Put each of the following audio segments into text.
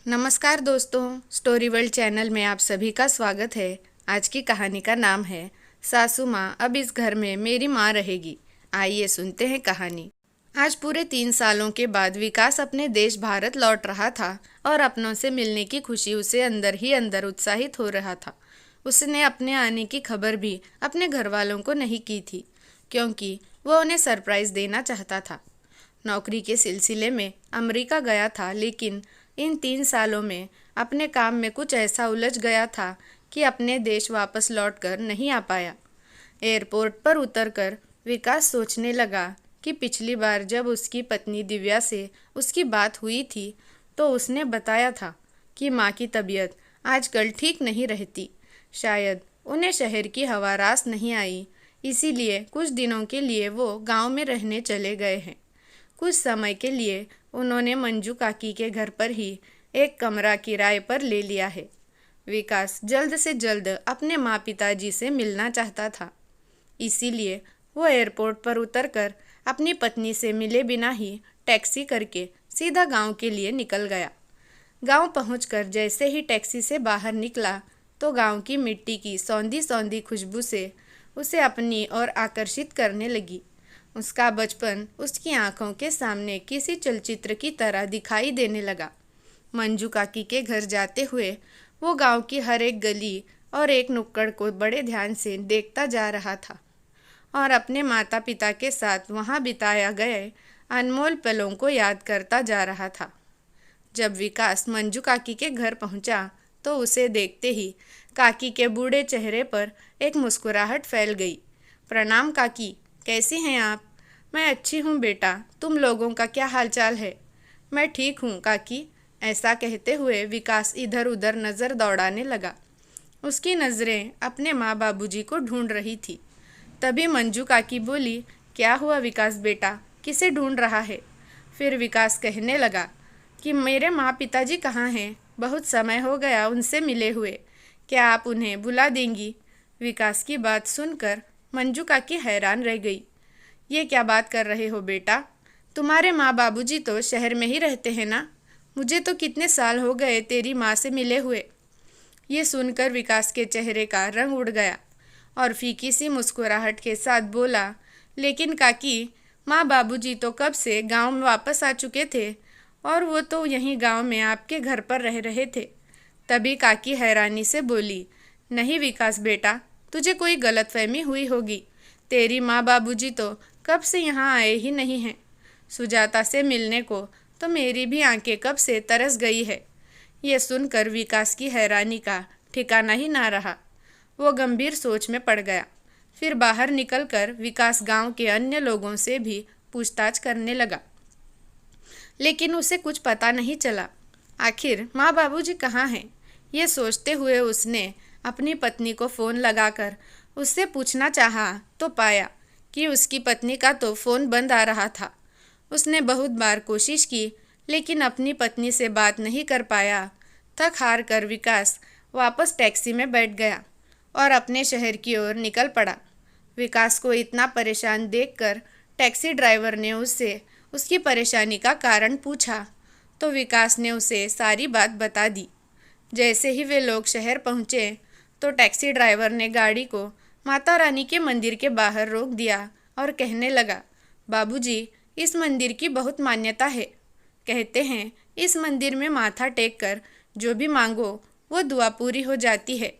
नमस्कार दोस्तों, story world channel में आप सभी का स्वागत है। आज की कहानी का नाम है सासू माँ अब इस घर में मेरी माँ रहेगी। आइए सुनते हैं कहानी। आज पूरे 3 सालों के बाद विकास अपने देश भारत लौट रहा था और अपनों से मिलने की खुशी उसे अंदर ही अंदर उत्साहित हो रहा था। उसने अपने आने की खबर भी अपने घर वालों को नहीं की थी, क्योंकि वह उन्हें सरप्राइज देना चाहता था। नौकरी के सिलसिले में अमेरिका गया था, लेकिन इन 3 सालों में अपने काम में कुछ ऐसा उलझ गया था कि अपने देश वापस लौटकर नहीं आ पाया। एयरपोर्ट पर उतरकर विकास सोचने लगा कि पिछली बार जब उसकी पत्नी दिव्या से उसकी बात हुई थी तो उसने बताया था कि माँ की तबीयत आजकल ठीक नहीं रहती। शायद उन्हें शहर की हवा रास नहीं आई, इसीलिए कुछ दिनों के लिए वो गांव में रहने चले गए हैं। कुछ समय के लिए उन्होंने मंजू काकी के घर पर ही एक कमरा किराए पर ले लिया है। विकास जल्द से जल्द अपने माँ पिताजी से मिलना चाहता था, इसीलिए वो एयरपोर्ट पर उतरकर अपनी पत्नी से मिले बिना ही टैक्सी करके सीधा गांव के लिए निकल गया। गांव पहुंचकर जैसे ही टैक्सी से बाहर निकला तो गांव की मिट्टी की सौंधी सौंधी खुशबू से उसे अपनी ओर आकर्षित करने लगी। उसका बचपन उसकी आंखों के सामने किसी चलचित्र की तरह दिखाई देने लगा। मंजू काकी के घर जाते हुए वो गांव की हर एक गली और एक नुक्कड़ को बड़े ध्यान से देखता जा रहा था और अपने माता पिता के साथ वहां बिताया गए अनमोल पलों को याद करता जा रहा था। जब विकास मंजू काकी के घर पहुंचा तो उसे देखते ही काकी के बूढ़े चेहरे पर एक मुस्कुराहट फैल गई। प्रणाम काकी, कैसी हैं आप? मैं अच्छी हूँ बेटा, तुम लोगों का क्या हालचाल है? मैं ठीक हूँ काकी। ऐसा कहते हुए विकास इधर उधर नज़र दौड़ाने लगा। उसकी नज़रें अपने माँ बाबूजी को ढूंढ रही थी। तभी मंजू काकी बोली, क्या हुआ विकास बेटा, किसे ढूंढ रहा है? फिर विकास कहने लगा कि मेरे माँ पिताजी कहाँ हैं? बहुत समय हो गया उनसे मिले हुए, क्या आप उन्हें बुला देंगी? विकास की बात सुनकर मंजू काकी हैरान रह गई। ये क्या बात कर रहे हो बेटा? तुम्हारे माँ बाबूजी तो शहर में ही रहते हैं ना? मुझे तो कितने साल हो गए तेरी माँ से मिले हुए। ये सुनकर विकास के चेहरे का रंग उड़ गया और फीकी सी मुस्कुराहट के साथ बोला, लेकिन काकी, माँ बाबूजी तो कब से गांव में वापस आ चुके थे और वो तो यहीं गांव में आपके घर पर रह रहे थे। तभी काकी हैरानी से बोली, नहीं विकास बेटा, तुझे कोई गलतफहमी हुई होगी। तेरी माँ बाबूजी तो कब से यहाँ आए ही नहीं हैं। सुजाता से मिलने को तो मेरी भी आंखें कब से तरस गई है। ये सुनकर विकास की हैरानी का ठिकाना ही ना रहा। वो गंभीर सोच में पड़ गया। फिर बाहर निकलकर विकास गांव के अन्य लोगों से भी पूछताछ करने लगा, लेकिन उसे कुछ पता नहीं चला। आखिर माँ बाबूजी कहाँ हैं? ये सोचते हुए उसने अपनी पत्नी को फ़ोन लगाकर उससे पूछना चाहा तो पाया कि उसकी पत्नी का तो फ़ोन बंद आ रहा था। उसने बहुत बार कोशिश की, लेकिन अपनी पत्नी से बात नहीं कर पाया। थक हार कर विकास वापस टैक्सी में बैठ गया और अपने शहर की ओर निकल पड़ा। विकास को इतना परेशान देखकर टैक्सी ड्राइवर ने उससे उसकी परेशानी का कारण पूछा तो विकास ने उसे सारी बात बता दी। जैसे ही वे लोग शहर पहुँचे तो टैक्सी ड्राइवर ने गाड़ी को माता रानी के मंदिर के बाहर रोक दिया और कहने लगा, बाबूजी, इस मंदिर की बहुत मान्यता है। कहते हैं इस मंदिर में माथा टेक कर जो भी मांगो वो दुआ पूरी हो जाती है।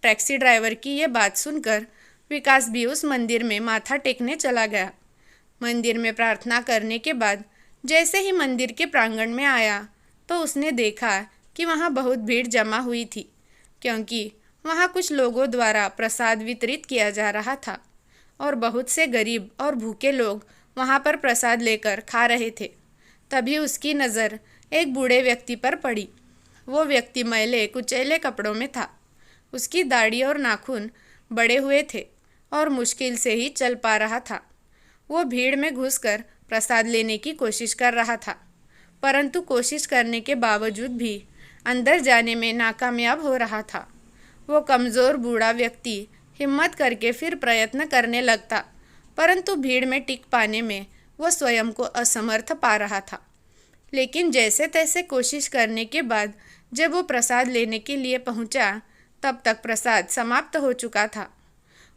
टैक्सी ड्राइवर की ये बात सुनकर विकास भी उस मंदिर में माथा टेकने चला गया। मंदिर में प्रार्थना करने के बाद जैसे ही मंदिर के प्रांगण में आया तो उसने देखा कि वहाँ बहुत भीड़ जमा हुई थी, क्योंकि वहाँ कुछ लोगों द्वारा प्रसाद वितरित किया जा रहा था और बहुत से गरीब और भूखे लोग वहाँ पर प्रसाद लेकर खा रहे थे। तभी उसकी नज़र एक बूढ़े व्यक्ति पर पड़ी। वो व्यक्ति मैले कुचैले कपड़ों में था। उसकी दाढ़ी और नाखून बड़े हुए थे और मुश्किल से ही चल पा रहा था। वो भीड़ में घुसकर प्रसाद लेने की कोशिश कर रहा था, परंतु कोशिश करने के बावजूद भी अंदर जाने में नाकामयाब हो रहा था। वो कमज़ोर बूढ़ा व्यक्ति हिम्मत करके फिर प्रयत्न करने लगता, परंतु भीड़ में टिक पाने में वो स्वयं को असमर्थ पा रहा था। लेकिन जैसे तैसे कोशिश करने के बाद जब वो प्रसाद लेने के लिए पहुंचा, तब तक प्रसाद समाप्त हो चुका था।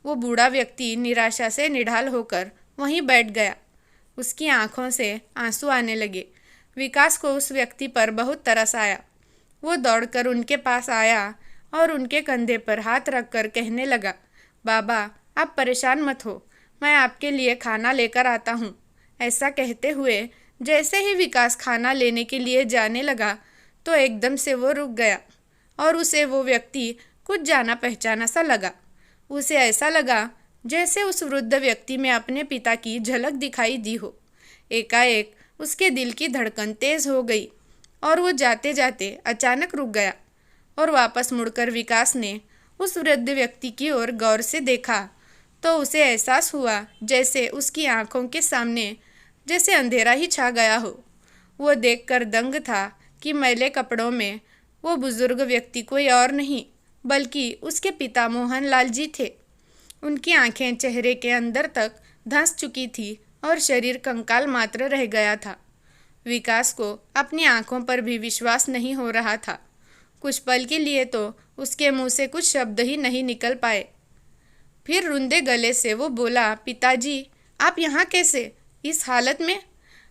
वो बूढ़ा व्यक्ति निराशा से निढाल होकर वहीं बैठ गया। उसकी आंखों से आंसू आने लगे। विकास को उस व्यक्ति पर बहुत तरस आया। वो दौड़कर उनके पास आया और उनके कंधे पर हाथ रखकर कहने लगा, बाबा, आप परेशान मत हो, मैं आपके लिए खाना लेकर आता हूँ। ऐसा कहते हुए जैसे ही विकास खाना लेने के लिए जाने लगा तो एकदम से वो रुक गया और उसे वो व्यक्ति कुछ जाना पहचाना सा लगा। उसे ऐसा लगा जैसे उस वृद्ध व्यक्ति में अपने पिता की झलक दिखाई दी हो। एकाएक उसके दिल की धड़कन तेज हो गई और वो जाते जाते अचानक रुक गया और वापस मुड़कर विकास ने उस वृद्ध व्यक्ति की ओर गौर से देखा तो उसे एहसास हुआ जैसे उसकी आंखों के सामने जैसे अंधेरा ही छा गया हो। वो देखकर दंग था कि मैले कपड़ों में वो बुजुर्ग व्यक्ति कोई और नहीं बल्कि उसके पिता मोहनलाल जी थे। उनकी आंखें चेहरे के अंदर तक धंस चुकी थी और शरीर कंकाल मात्र रह गया था। विकास को अपनी आंखों पर भी विश्वास नहीं हो रहा था। कुछ पल के लिए तो उसके मुंह से कुछ शब्द ही नहीं निकल पाए। फिर रुंधे गले से वो बोला, पिताजी, आप यहाँ कैसे, इस हालत में?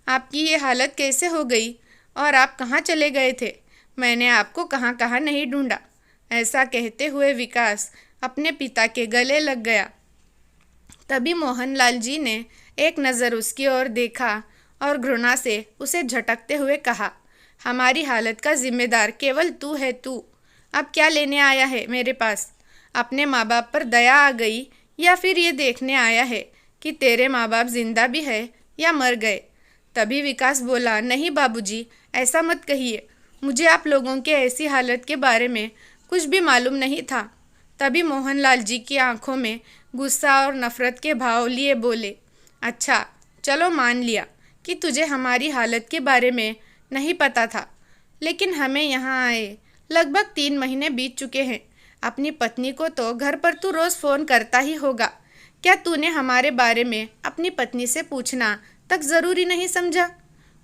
आपकी ये हालत कैसे हो गई और आप कहाँ चले गए थे? मैंने आपको कहाँ कहाँ नहीं ढूंढा। ऐसा कहते हुए विकास अपने पिता के गले लग गया। तभी मोहनलाल जी ने एक नज़र उसकी ओर देखा और घृणा से उसे झटकते हुए कहा, हमारी हालत का जिम्मेदार केवल तू है। तू अब क्या लेने आया है मेरे पास? अपने माँ बाप पर दया आ गई या फिर ये देखने आया है कि तेरे माँ बाप जिंदा भी है या मर गए? तभी विकास बोला, नहीं बाबूजी, ऐसा मत कहिए, मुझे आप लोगों के ऐसी हालत के बारे में कुछ भी मालूम नहीं था। तभी मोहनलाल जी की आंखों में गुस्सा और नफरत के भाव लिए बोले, अच्छा चलो मान लिया कि तुझे हमारी हालत के बारे में नहीं पता था, लेकिन हमें यहाँ आए लगभग 3 महीने बीत चुके हैं। अपनी पत्नी को तो घर पर तू रोज़ फ़ोन करता ही होगा। क्या तूने हमारे बारे में अपनी पत्नी से पूछना तक ज़रूरी नहीं समझा?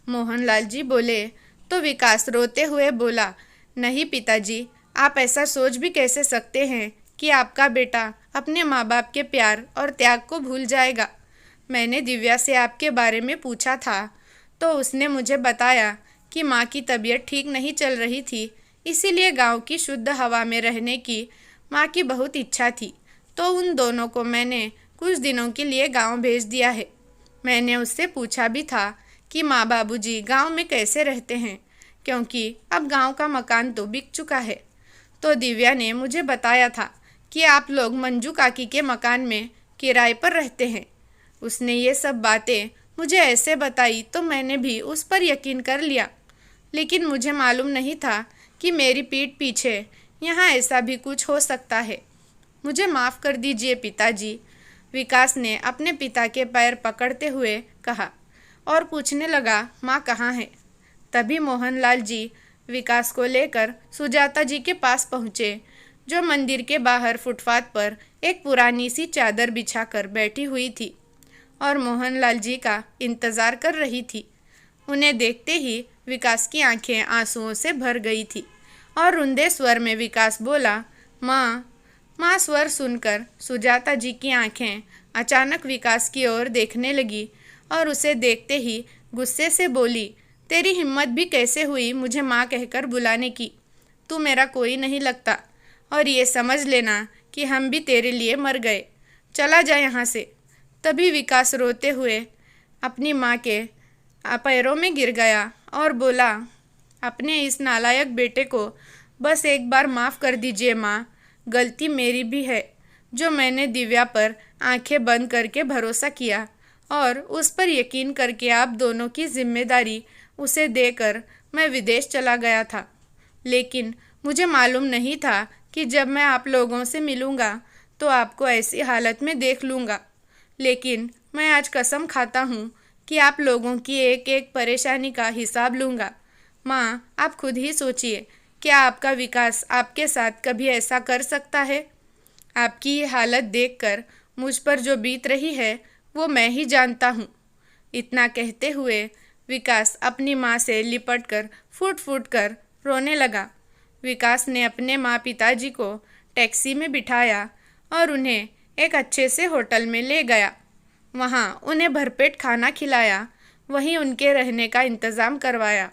मोहनलाल जी बोले तो विकास रोते हुए बोला, नहीं पिताजी, आप ऐसा सोच भी कैसे सकते हैं कि आपका बेटा अपने माँ बाप के प्यार और त्याग को भूल जाएगा? मैंने दिव्या से आपके बारे में पूछा था तो उसने मुझे बताया कि माँ की तबीयत ठीक नहीं चल रही थी, इसीलिए गांव की शुद्ध हवा में रहने की माँ की बहुत इच्छा थी, तो उन दोनों को मैंने कुछ दिनों के लिए गांव भेज दिया है। मैंने उससे पूछा भी था कि माँ बाबूजी गांव में कैसे रहते हैं, क्योंकि अब गांव का मकान तो बिक चुका है। तो दिव्या ने मुझे बताया था कि आप लोग मंजू काकी के मकान में किराए पर रहते हैं। उसने ये सब बातें मुझे ऐसे बताई तो मैंने भी उस पर यकीन कर लिया, लेकिन मुझे मालूम नहीं था कि मेरी पीठ पीछे यहाँ ऐसा भी कुछ हो सकता है। मुझे माफ़ कर दीजिए पिताजी, विकास ने अपने पिता के पैर पकड़ते हुए कहा और पूछने लगा, माँ कहाँ है? तभी मोहनलाल जी विकास को लेकर सुजाता जी के पास पहुँचे, जो मंदिर के बाहर फुटपाथ पर एक पुरानी सी चादर बिछाकर बैठी हुई थी और मोहनलाल जी का इंतज़ार कर रही थी। उन्हें देखते ही विकास की आंखें आंसुओं से भर गई थी और रुंधे स्वर में विकास बोला, माँ। माँ स्वर सुनकर सुजाता जी की आंखें अचानक विकास की ओर देखने लगी और उसे देखते ही गुस्से से बोली, तेरी हिम्मत भी कैसे हुई मुझे माँ कहकर बुलाने की? तू मेरा कोई नहीं लगता और ये समझ लेना कि हम भी तेरे लिए मर गए। चला जा यहाँ से। तभी विकास रोते हुए अपनी माँ के पैरों में गिर गया और बोला, अपने इस नालायक बेटे को बस एक बार माफ़ कर दीजिए माँ। गलती मेरी भी है, जो मैंने दिव्या पर आंखें बंद करके भरोसा किया और उस पर यकीन करके आप दोनों की जिम्मेदारी उसे देकर मैं विदेश चला गया था। लेकिन मुझे मालूम नहीं था कि जब मैं आप लोगों से मिलूँगा तो आपको ऐसी हालत में देख लूँगा। लेकिन मैं आज कसम खाता हूँ कि आप लोगों की एक एक परेशानी का हिसाब लूँगा। माँ, आप खुद ही सोचिए, क्या आपका विकास आपके साथ कभी ऐसा कर सकता है? आपकी ये हालत देखकर मुझ पर जो बीत रही है वो मैं ही जानता हूँ। इतना कहते हुए विकास अपनी माँ से लिपटकर फूट फूट कर रोने लगा। विकास ने अपने माँ पिताजी को टैक्सी में बिठाया और उन्हें एक अच्छे से होटल में ले गया। वहाँ उन्हें भरपेट खाना खिलाया, वहीं उनके रहने का इंतज़ाम करवाया।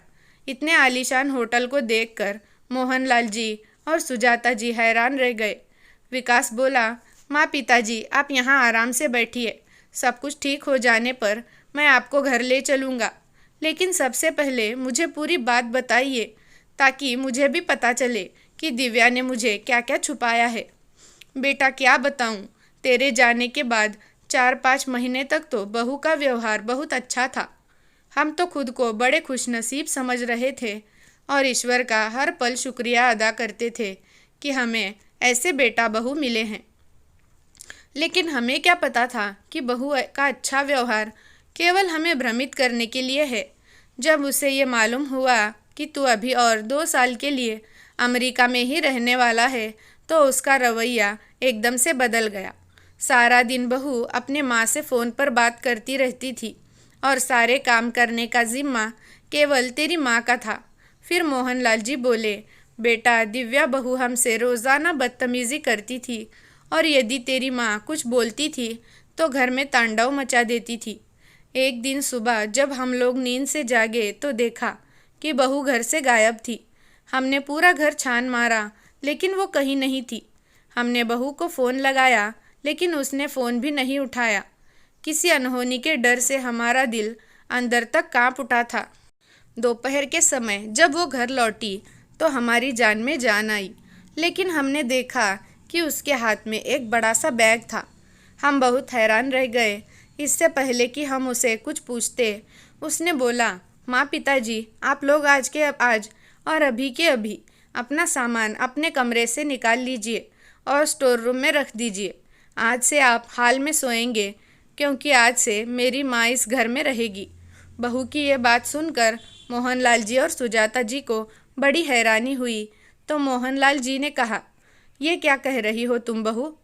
इतने आलीशान होटल को देखकर मोहनलाल जी और सुजाता जी हैरान रह गए। विकास बोला, माँ पिताजी आप यहाँ आराम से बैठिए, सब कुछ ठीक हो जाने पर मैं आपको घर ले चलूँगा, लेकिन सबसे पहले मुझे पूरी बात बताइए ताकि मुझे भी पता चले कि दिव्या ने मुझे क्या क्या छुपाया है। बेटा क्या बताऊँ, तेरे जाने के बाद 4-5 महीने तक तो बहू का व्यवहार बहुत अच्छा था। हम तो खुद को बड़े खुशनसीब समझ रहे थे और ईश्वर का हर पल शुक्रिया अदा करते थे कि हमें ऐसे बेटा बहू मिले हैं। लेकिन हमें क्या पता था कि बहू का अच्छा व्यवहार केवल हमें भ्रमित करने के लिए है। जब उसे ये मालूम हुआ कि तू अभी और 2 साल के लिए अमेरिका में ही रहने वाला है तो उसका रवैया एकदम से बदल गया। सारा दिन बहू अपने माँ से फ़ोन पर बात करती रहती थी और सारे काम करने का जिम्मा केवल तेरी माँ का था। फिर मोहनलाल जी बोले, बेटा दिव्या बहू हमसे रोज़ाना बदतमीज़ी करती थी और यदि तेरी माँ कुछ बोलती थी तो घर में तांडव मचा देती थी। एक दिन सुबह जब हम लोग नींद से जागे तो देखा कि बहू घर से गायब थी। हमने पूरा घर छान मारा लेकिन वो कहीं नहीं थी। हमने बहू को फ़ोन लगाया लेकिन उसने फ़ोन भी नहीं उठाया। किसी अनहोनी के डर से हमारा दिल अंदर तक कांप उठा था। दोपहर के समय जब वो घर लौटी तो हमारी जान में जान आई, लेकिन हमने देखा कि उसके हाथ में एक बड़ा सा बैग था। हम बहुत हैरान रह गए। इससे पहले कि हम उसे कुछ पूछते उसने बोला, माँ पिताजी आप लोग आज के आज और अभी के अभी अपना सामान अपने कमरे से निकाल लीजिए और स्टोर रूम में रख दीजिए। आज से आप हाल में सोएंगे क्योंकि आज से मेरी माँ इस घर में रहेगी। बहू की ये बात सुनकर मोहनलाल जी और सुजाता जी को बड़ी हैरानी हुई। तो मोहनलाल जी ने कहा, ये क्या कह रही हो तुम बहू,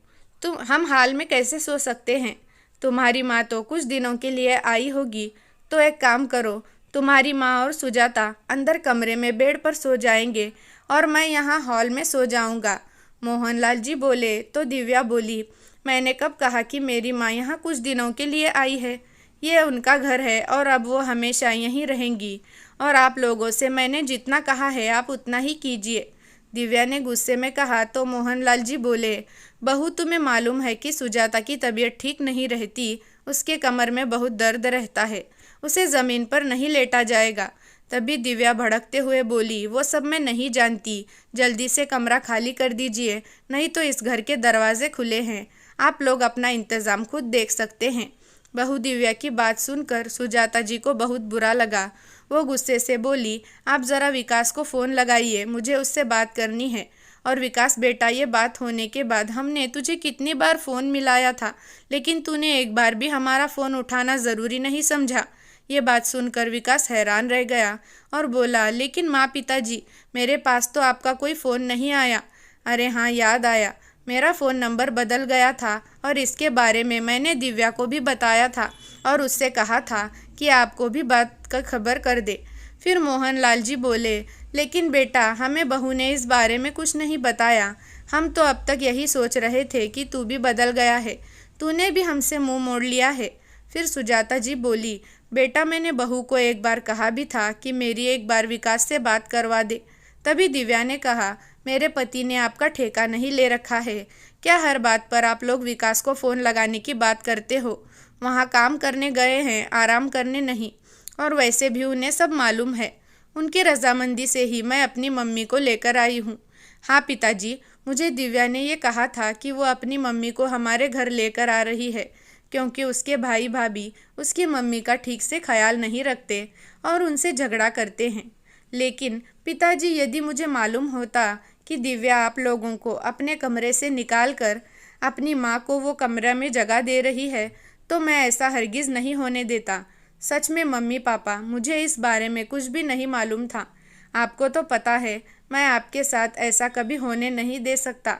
हम हाल में कैसे सो सकते हैं? तुम्हारी माँ तो कुछ दिनों के लिए आई होगी, तो एक काम करो, तुम्हारी माँ और सुजाता अंदर कमरे में बेड पर सो जाएंगे और मैं यहाँ हॉल में सो जाऊँगा। मोहनलाल जी बोले तो दिव्या बोली, मैंने कब कहा कि मेरी माँ यहाँ कुछ दिनों के लिए आई है? ये उनका घर है और अब वो हमेशा यहीं रहेंगी और आप लोगों से मैंने जितना कहा है आप उतना ही कीजिए। दिव्या ने गुस्से में कहा तो मोहनलाल जी बोले, बहू तुम्हें मालूम है कि सुजाता की तबीयत ठीक नहीं रहती, उसके कमर में बहुत दर्द रहता है, उसे ज़मीन पर नहीं लेटा जाएगा। तभी दिव्या भड़कते हुए बोली, वो सब मैं नहीं जानती, जल्दी से कमरा खाली कर दीजिए, नहीं तो इस घर के दरवाजे खुले हैं, आप लोग अपना इंतज़ाम खुद देख सकते हैं। बहू दिव्या की बात सुनकर सुजाता जी को बहुत बुरा लगा। वो गुस्से से बोली, आप ज़रा विकास को फ़ोन लगाइए, मुझे उससे बात करनी है। और विकास बेटा, ये बात होने के बाद हमने तुझे कितनी बार फ़ोन मिलाया था, लेकिन तूने एक बार भी हमारा फ़ोन उठाना ज़रूरी नहीं समझा। ये बात सुनकर विकास हैरान रह गया और बोला, लेकिन माँ पिताजी मेरे पास तो आपका कोई फ़ोन नहीं आया। अरे हाँ, याद आया, मेरा फ़ोन नंबर बदल गया था और इसके बारे में मैंने दिव्या को भी बताया था और उससे कहा था कि आपको भी बात का खबर कर दे। फिर मोहनलाल जी बोले, लेकिन बेटा हमें बहू ने इस बारे में कुछ नहीं बताया, हम तो अब तक यही सोच रहे थे कि तू भी बदल गया है, तूने भी हमसे मुंह मोड़ लिया है। फिर सुजाता जी बोली, बेटा मैंने बहू को एक बार कहा भी था कि मेरी एक बार विकास से बात करवा दे। तभी दिव्या ने कहा, मेरे पति ने आपका ठेका नहीं ले रखा है क्या? हर बात पर आप लोग विकास को फ़ोन लगाने की बात करते हो। वहाँ काम करने गए हैं, आराम करने नहीं, और वैसे भी उन्हें सब मालूम है। उनकी रजामंदी से ही मैं अपनी मम्मी को लेकर आई हूँ। हाँ पिताजी, मुझे दिव्या ने ये कहा था कि वो अपनी मम्मी को हमारे घर लेकर आ रही है क्योंकि उसके भाई भाभी उसकी मम्मी का ठीक से ख्याल नहीं रखते और उनसे झगड़ा करते हैं। लेकिन पिताजी, यदि मुझे मालूम होता कि दिव्या आप लोगों को अपने कमरे से निकाल कर अपनी माँ को वो कमरा में जगह दे रही है तो मैं ऐसा हरगिज़ नहीं होने देता। सच में मम्मी पापा, मुझे इस बारे में कुछ भी नहीं मालूम था। आपको तो पता है मैं आपके साथ ऐसा कभी होने नहीं दे सकता।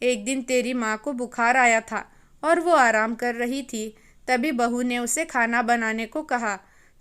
एक दिन तेरी माँ को बुखार आया था और वो आराम कर रही थी, तभी बहू ने उसे खाना बनाने को कहा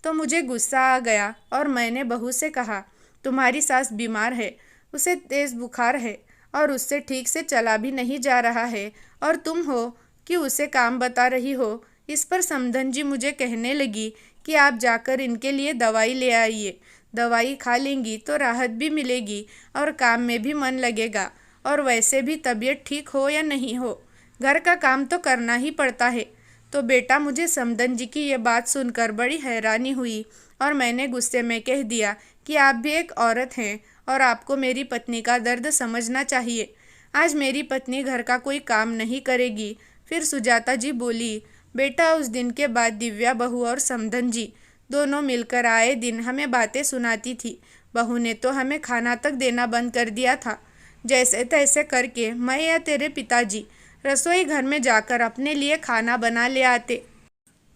तो मुझे गुस्सा आ गया और मैंने बहू से कहा, तुम्हारी सास बीमार है, उसे तेज़ बुखार है और उससे ठीक से चला भी नहीं जा रहा है, और तुम हो कि उसे काम बता रही हो। इस पर समधन जी मुझे कहने लगी कि आप जाकर इनके लिए दवाई ले आइए, दवाई खा लेंगी तो राहत भी मिलेगी और काम में भी मन लगेगा, और वैसे भी तबीयत ठीक हो या नहीं हो, घर का काम तो करना ही पड़ता है। तो बेटा, मुझे समधन जी की ये बात सुनकर बड़ी हैरानी हुई और मैंने गुस्से में कह दिया कि आप भी एक औरत हैं और आपको मेरी पत्नी का दर्द समझना चाहिए। आज मेरी पत्नी घर का कोई काम नहीं करेगी। फिर सुजाता जी बोली, बेटा, उस दिन के बाद दिव्या बहू और समधन जी दोनों मिलकर आए दिन हमें बातें सुनाती थी। बहू ने तो हमें खाना तक देना बंद कर दिया था। जैसे तैसे करके मैं या तेरे पिताजी रसोई घर में जाकर अपने लिए खाना बना ले आते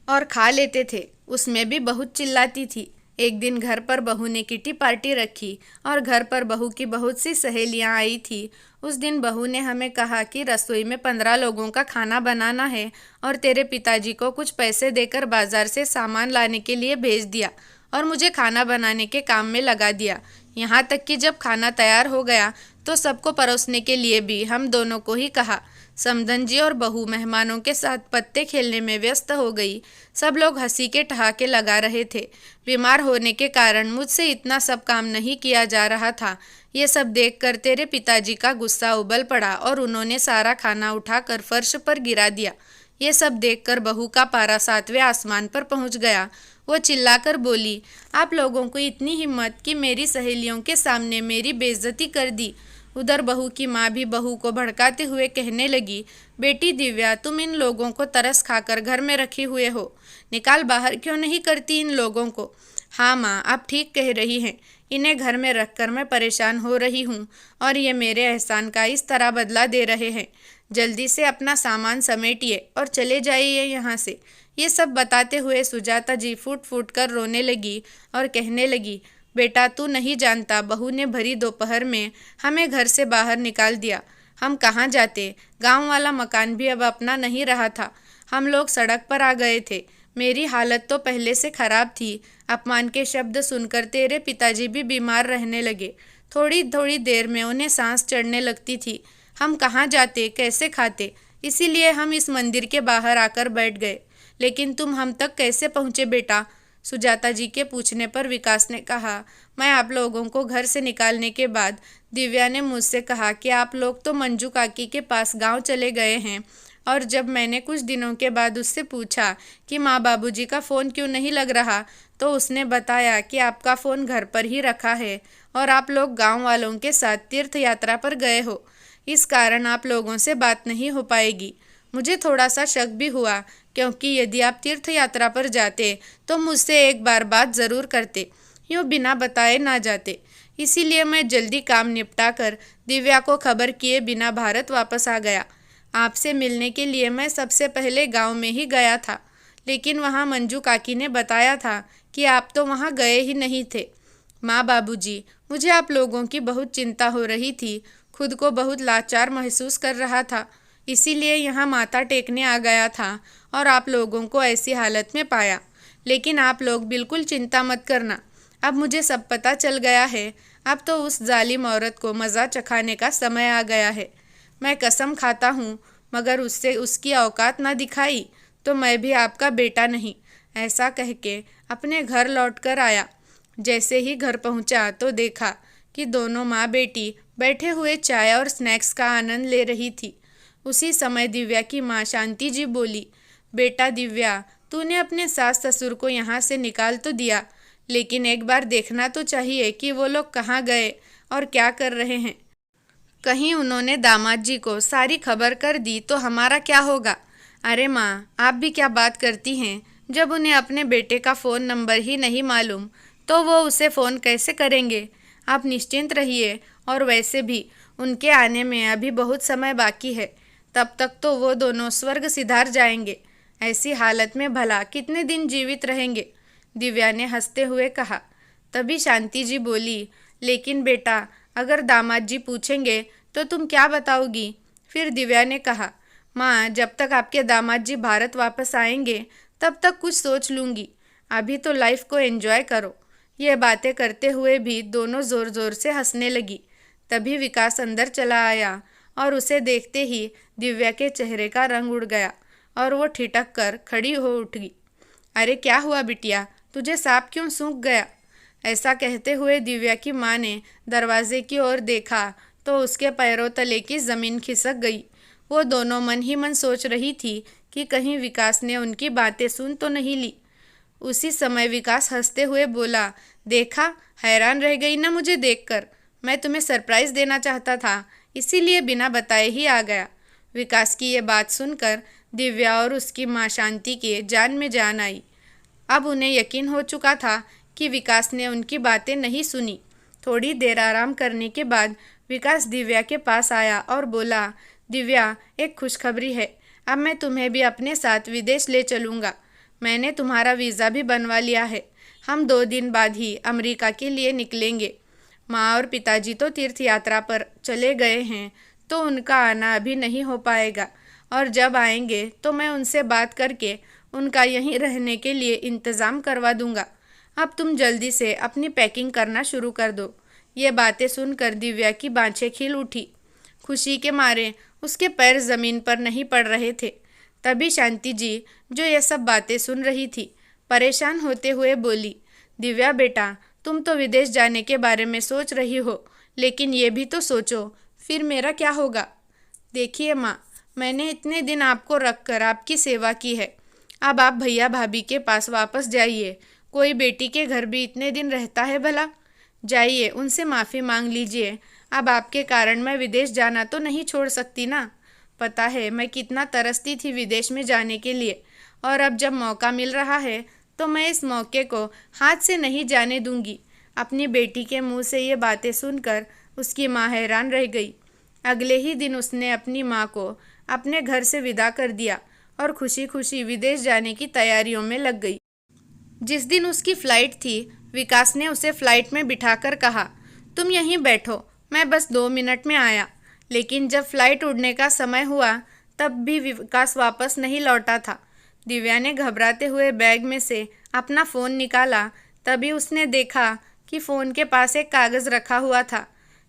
और खा लेते थे। उसमें भी बहुत चिल्लाती थी। एक दिन घर पर बहू ने किटी पार्टी रखी और घर पर बहू की बहुत सी सहेलियां आई थी। उस दिन बहू ने हमें कहा कि रसोई में 15 लोगों का खाना बनाना है और तेरे पिताजी को कुछ पैसे देकर बाजार से सामान लाने के लिए भेज दिया और मुझे खाना बनाने के काम में लगा दिया। यहाँ तक कि जब खाना तैयार हो गया तो सबको परोसने के लिए भी हम दोनों को ही कहा। समधन जी और बहू मेहमानों के साथ पत्ते खेलने में व्यस्त हो गई। सब लोग हंसी के ठहाके लगा रहे थे। बीमार होने के कारण मुझसे इतना सब काम नहीं किया जा रहा था। ये सब देखकर तेरे पिताजी का गुस्सा उबल पड़ा और उन्होंने सारा खाना उठाकर फर्श पर गिरा दिया। ये सब देखकर बहू का पारा 7वें आसमान पर पहुंच गया। वो चिल्लाकर बोली, आप लोगों को इतनी हिम्मत कि मेरी सहेलियों के सामने मेरी बेइज्जती कर दी। उधर बहू की माँ भी बहू को भड़काते हुए कहने लगी, बेटी दिव्या, तुम इन लोगों को तरस खाकर घर में रखे हुए हो, निकाल बाहर क्यों नहीं करती इन लोगों को। हाँ माँ, आप ठीक कह रही हैं। इन्हें घर में रखकर मैं परेशान हो रही हूँ और ये मेरे एहसान का इस तरह बदला दे रहे हैं। जल्दी से अपना सामान समेटिए और चले जाइए यहाँ से। ये सब बताते हुए सुजाता जी फूट फूट कर रोने लगी और कहने लगी, बेटा, तू नहीं जानता, बहू ने भरी दोपहर में हमें घर से बाहर निकाल दिया। हम कहाँ जाते। गांव वाला मकान भी अब अपना नहीं रहा था। हम लोग सड़क पर आ गए थे। मेरी हालत तो पहले से खराब थी। अपमान के शब्द सुनकर तेरे पिताजी भी बीमार रहने लगे। थोड़ी थोड़ी देर में उन्हें सांस चढ़ने लगती थी। हम कहाँ जाते, कैसे खाते। इसीलिए हम इस मंदिर के बाहर आकर बैठ गए। लेकिन तुम हम तक कैसे पहुँचे बेटा। सुजाता जी के पूछने पर विकास ने कहा, मैं आप लोगों को घर से निकालने के बाद दिव्या ने मुझसे कहा कि आप लोग तो मंजू काकी के पास गांव चले गए हैं, और जब मैंने कुछ दिनों के बाद उससे पूछा कि माँ बाबूजी का फ़ोन क्यों नहीं लग रहा, तो उसने बताया कि आपका फ़ोन घर पर ही रखा है और आप लोग गांव वालों के साथ तीर्थ यात्रा पर गए हो। इस कारण आप लोगों से बात नहीं हो पाएगी। मुझे थोड़ा सा शक भी हुआ, क्योंकि यदि आप तीर्थ यात्रा पर जाते तो मुझसे एक बार बात ज़रूर करते, यूँ बिना बताए ना जाते। इसीलिए मैं जल्दी काम निपटा कर दिव्या को खबर किए बिना भारत वापस आ गया। आपसे मिलने के लिए मैं सबसे पहले गांव में ही गया था, लेकिन वहाँ मंजू काकी ने बताया था कि आप तो वहाँ गए ही नहीं थे। माँ बाबूजी, मुझे आप लोगों की बहुत चिंता हो रही थी। खुद को बहुत लाचार महसूस कर रहा था, इसीलिए यहाँ माथा टेकने आ गया था और आप लोगों को ऐसी हालत में पाया। लेकिन आप लोग बिल्कुल चिंता मत करना, अब मुझे सब पता चल गया है। अब तो उस जालिम औरत को मज़ा चखाने का समय आ गया है। मैं कसम खाता हूँ, मगर उससे उसकी औकात ना दिखाई तो मैं भी आपका बेटा नहीं। ऐसा कह के अपने घर लौट कर आया। जैसे ही घर पहुँचा तो देखा कि दोनों माँ बेटी बैठे हुए चाय और स्नैक्स का आनंद ले रही थी। उसी समय दिव्या की माँ शांति जी बोली, बेटा दिव्या, तूने अपने सास ससुर को यहाँ से निकाल तो दिया, लेकिन एक बार देखना तो चाहिए कि वो लोग कहाँ गए और क्या कर रहे हैं। कहीं उन्होंने दामाद जी को सारी खबर कर दी तो हमारा क्या होगा। अरे माँ, आप भी क्या बात करती हैं। जब उन्हें अपने बेटे का फ़ोन नंबर ही नहीं मालूम तो वो उसे फ़ोन कैसे करेंगे। आप निश्चिंत रहिए, और वैसे भी उनके आने में अभी बहुत समय बाकी है। तब तक तो वो दोनों स्वर्ग सिधार जाएंगे। ऐसी हालत में भला कितने दिन जीवित रहेंगे। दिव्या ने हंसते हुए कहा। तभी शांति जी बोली, लेकिन बेटा, अगर दामाद जी पूछेंगे तो तुम क्या बताओगी। फिर दिव्या ने कहा, माँ, जब तक आपके दामाद जी भारत वापस आएंगे तब तक कुछ सोच लूँगी। अभी तो लाइफ को एंजॉय करो। ये बातें करते हुए भी दोनों ज़ोर ज़ोर से हंसने लगी। तभी विकास अंदर चला आया और उसे देखते ही दिव्या के चेहरे का रंग उड़ गया और वो ठिठक कर खड़ी हो उठी। अरे क्या हुआ बिटिया, तुझे सांप क्यों सूंघ गया? ऐसा कहते हुए दिव्या की माँ ने दरवाजे की ओर देखा तो उसके पैरों तले की ज़मीन खिसक गई। वो दोनों मन ही मन सोच रही थी कि कहीं विकास ने उनकी बातें सुन तो नहीं ली। उसी समय विकास हंसते हुए बोला, देखा, हैरान रह गई ना मुझे देखकर। मैं तुम्हें सरप्राइज़ देना चाहता था, इसीलिए बिना बताए ही आ गया। विकास की ये बात सुनकर दिव्या और उसकी माँ शांति के जान में जान आई। अब उन्हें यकीन हो चुका था कि विकास ने उनकी बातें नहीं सुनी। थोड़ी देर आराम करने के बाद विकास दिव्या के पास आया और बोला, दिव्या, एक खुशखबरी है। अब मैं तुम्हें भी अपने साथ विदेश ले चलूँगा। मैंने तुम्हारा वीज़ा भी बनवा लिया है। हम 2 दिन बाद ही अमेरिका के लिए निकलेंगे। माँ और पिताजी तो तीर्थ यात्रा पर चले गए हैं, तो उनका आना अभी नहीं हो पाएगा, और जब आएंगे तो मैं उनसे बात करके उनका यहीं रहने के लिए इंतज़ाम करवा दूंगा। अब तुम जल्दी से अपनी पैकिंग करना शुरू कर दो। ये बातें सुनकर दिव्या की बाँछें खिल उठी। खुशी के मारे उसके पैर ज़मीन पर नहीं पड़ रहे थे। तभी शांति जी, जो ये सब बातें सुन रही थी, परेशान होते हुए बोली, दिव्या बेटा, तुम तो विदेश जाने के बारे में सोच रही हो, लेकिन ये भी तो सोचो, फिर मेरा क्या होगा? देखिए माँ, मैंने इतने दिन आपको रख कर आपकी सेवा की है। अब आप भैया भाभी के पास वापस जाइए। कोई बेटी के घर भी इतने दिन रहता है भला? जाइए, उनसे माफ़ी मांग लीजिए। अब आपके कारण मैं विदेश जाना तो नहीं छोड़ सकती ना। पता है मैं कितना तरसती थी विदेश में जाने के लिए, और अब जब मौका मिल रहा है तो मैं इस मौके को हाथ से नहीं जाने दूंगी। अपनी बेटी के मुंह से ये बातें सुनकर उसकी माँ हैरान रह गई। अगले ही दिन उसने अपनी माँ को अपने घर से विदा कर दिया और खुशी खुशी विदेश जाने की तैयारियों में लग गई। जिस दिन उसकी फ़्लाइट थी, विकास ने उसे फ़्लाइट में बिठाकर कहा, तुम यहीं बैठो, मैं बस 2 मिनट में आया। लेकिन जब फ़्लाइट उड़ने का समय हुआ तब भी विकास वापस नहीं लौटा था। दिव्या ने घबराते हुए बैग में से अपना फ़ोन निकाला। तभी उसने देखा कि फ़ोन के पास एक कागज़ रखा हुआ था।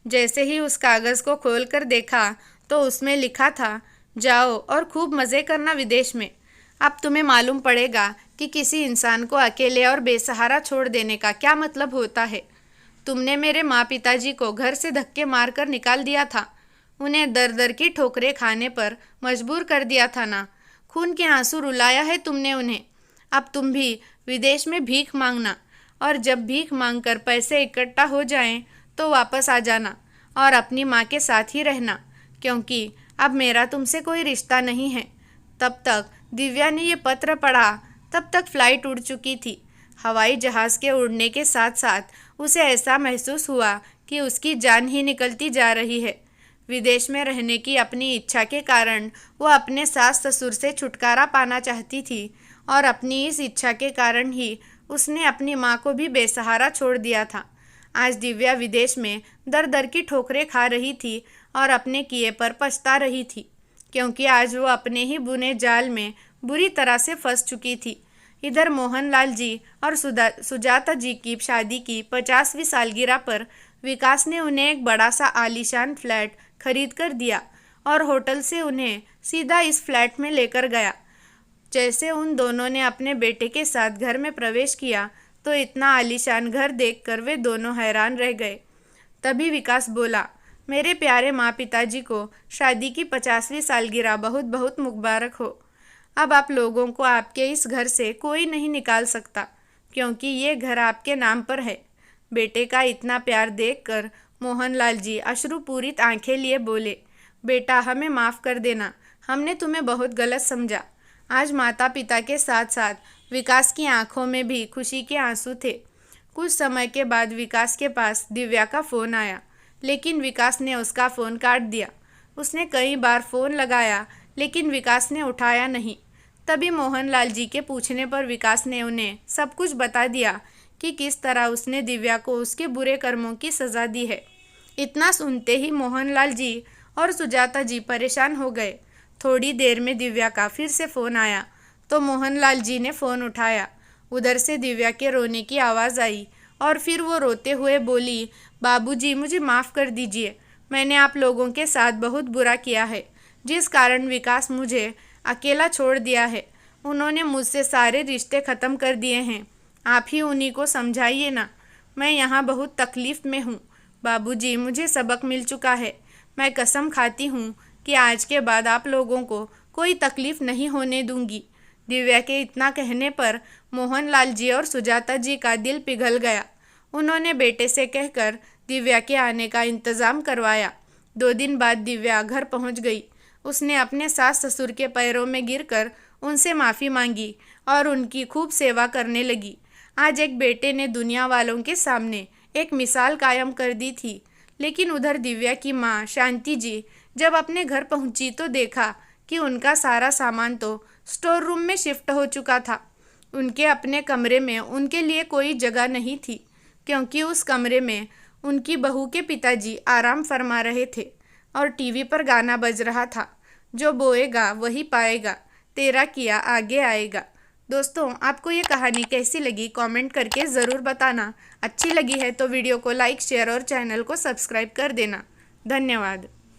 जैसे ही उस कागज़ को खोलकर देखा तो उसमें लिखा था, जाओ और खूब मज़े करना विदेश में। अब तुम्हें मालूम पड़ेगा कि किसी इंसान को अकेले और बेसहारा छोड़ देने का क्या मतलब होता है। तुमने मेरे माँ पिताजी को घर से धक्के मारकर निकाल दिया था, उन्हें दर दर की ठोकरें खाने पर मजबूर कर दिया था ना। खून के आंसू रुलाया है तुमने उन्हें। अब तुम भी विदेश में भीख मांगना, और जब भीख मांगकर पैसे इकट्ठा हो जाएं तो वापस आ जाना और अपनी माँ के साथ ही रहना, क्योंकि अब मेरा तुमसे कोई रिश्ता नहीं है। तब तक दिव्या ने ये पत्र पढ़ा, तब तक फ़्लाइट उड़ चुकी थी। हवाई जहाज़ के उड़ने के साथ साथ उसे ऐसा महसूस हुआ कि उसकी जान ही निकलती जा रही है। विदेश में रहने की अपनी इच्छा के कारण वो अपने सास ससुर से छुटकारा पाना चाहती थी, और अपनी इस इच्छा के कारण ही उसने अपनी माँ को भी बेसहारा छोड़ दिया था। आज दिव्या विदेश में दर दर की ठोकरें खा रही थी और अपने किए पर पछता रही थी, क्योंकि आज वो अपने ही बुने जाल में बुरी तरह से फंस चुकी थी। इधर मोहनलाल जी और सुजाता जी की शादी की 50वीं सालगिरह पर विकास ने उन्हें एक बड़ा सा आलीशान फ्लैट खरीद कर दिया और होटल से उन्हें सीधा इस फ्लैट में लेकर गया। जैसे उन दोनों ने अपने बेटे के साथ घर में प्रवेश किया तो इतना आलीशान घर देखकर वे दोनों हैरान रह गए। तभी विकास बोला, मेरे प्यारे माँ पिताजी को शादी की 50वीं सालगिरह बहुत बहुत मुबारक हो। अब आप लोगों को आपके इस घर से कोई नहीं निकाल सकता, क्योंकि ये घर आपके नाम पर है। बेटे का इतना प्यार देखकर मोहनलाल जी अश्रुपूरित आंखें लिए बोले, बेटा हमें माफ़ कर देना, हमने तुम्हें बहुत गलत समझा। आज माता पिता के साथ साथ विकास की आंखों में भी खुशी के आंसू थे। कुछ समय के बाद विकास के पास दिव्या का फ़ोन आया, लेकिन विकास ने उसका फ़ोन काट दिया। उसने कई बार फ़ोन लगाया, लेकिन विकास ने उठाया नहीं। तभी मोहनलाल जी के पूछने पर विकास ने उन्हें सब कुछ बता दिया कि किस तरह उसने दिव्या को उसके बुरे कर्मों की सज़ा दी है। इतना सुनते ही मोहनलाल जी और सुजाता जी परेशान हो गए। थोड़ी देर में दिव्या का फिर से फ़ोन आया तो मोहनलाल जी ने फ़ोन उठाया। उधर से दिव्या के रोने की आवाज़ आई और फिर वो रोते हुए बोली, बाबूजी मुझे माफ़ कर दीजिए, मैंने आप लोगों के साथ बहुत बुरा किया है, जिस कारण विकास मुझे अकेला छोड़ दिया है। उन्होंने मुझसे सारे रिश्ते ख़त्म कर दिए हैं, आप ही उन्हीं को समझाइए ना। मैं यहाँ बहुत तकलीफ़ में हूँ। बाबूजी मुझे सबक मिल चुका है, मैं कसम खाती हूँ कि आज के बाद आप लोगों को कोई तकलीफ़ नहीं होने दूंगी। दिव्या के इतना कहने पर मोहनलाल जी और सुजाता जी का दिल पिघल गया। उन्होंने बेटे से कहकर दिव्या के आने का इंतज़ाम करवाया। 2 दिन बाद दिव्या घर पहुंच गई। उसने अपने सास ससुर के पैरों में गिरकर उनसे माफ़ी मांगी और उनकी खूब सेवा करने लगी। आज एक बेटे ने दुनिया वालों के सामने एक मिसाल कायम कर दी थी। लेकिन उधर दिव्या की माँ शांति जी जब अपने घर पहुंची तो देखा कि उनका सारा सामान तो स्टोर रूम में शिफ्ट हो चुका था। उनके अपने कमरे में उनके लिए कोई जगह नहीं थी, क्योंकि उस कमरे में उनकी बहू के पिताजी आराम फरमा रहे थे और टीवी पर गाना बज रहा था, जो बोएगा वही पाएगा, तेरा किया आगे आएगा। दोस्तों, आपको ये कहानी कैसी लगी कमेंट करके ज़रूर बताना। अच्छी लगी है तो वीडियो को लाइक शेयर और चैनल को सब्सक्राइब कर देना। धन्यवाद।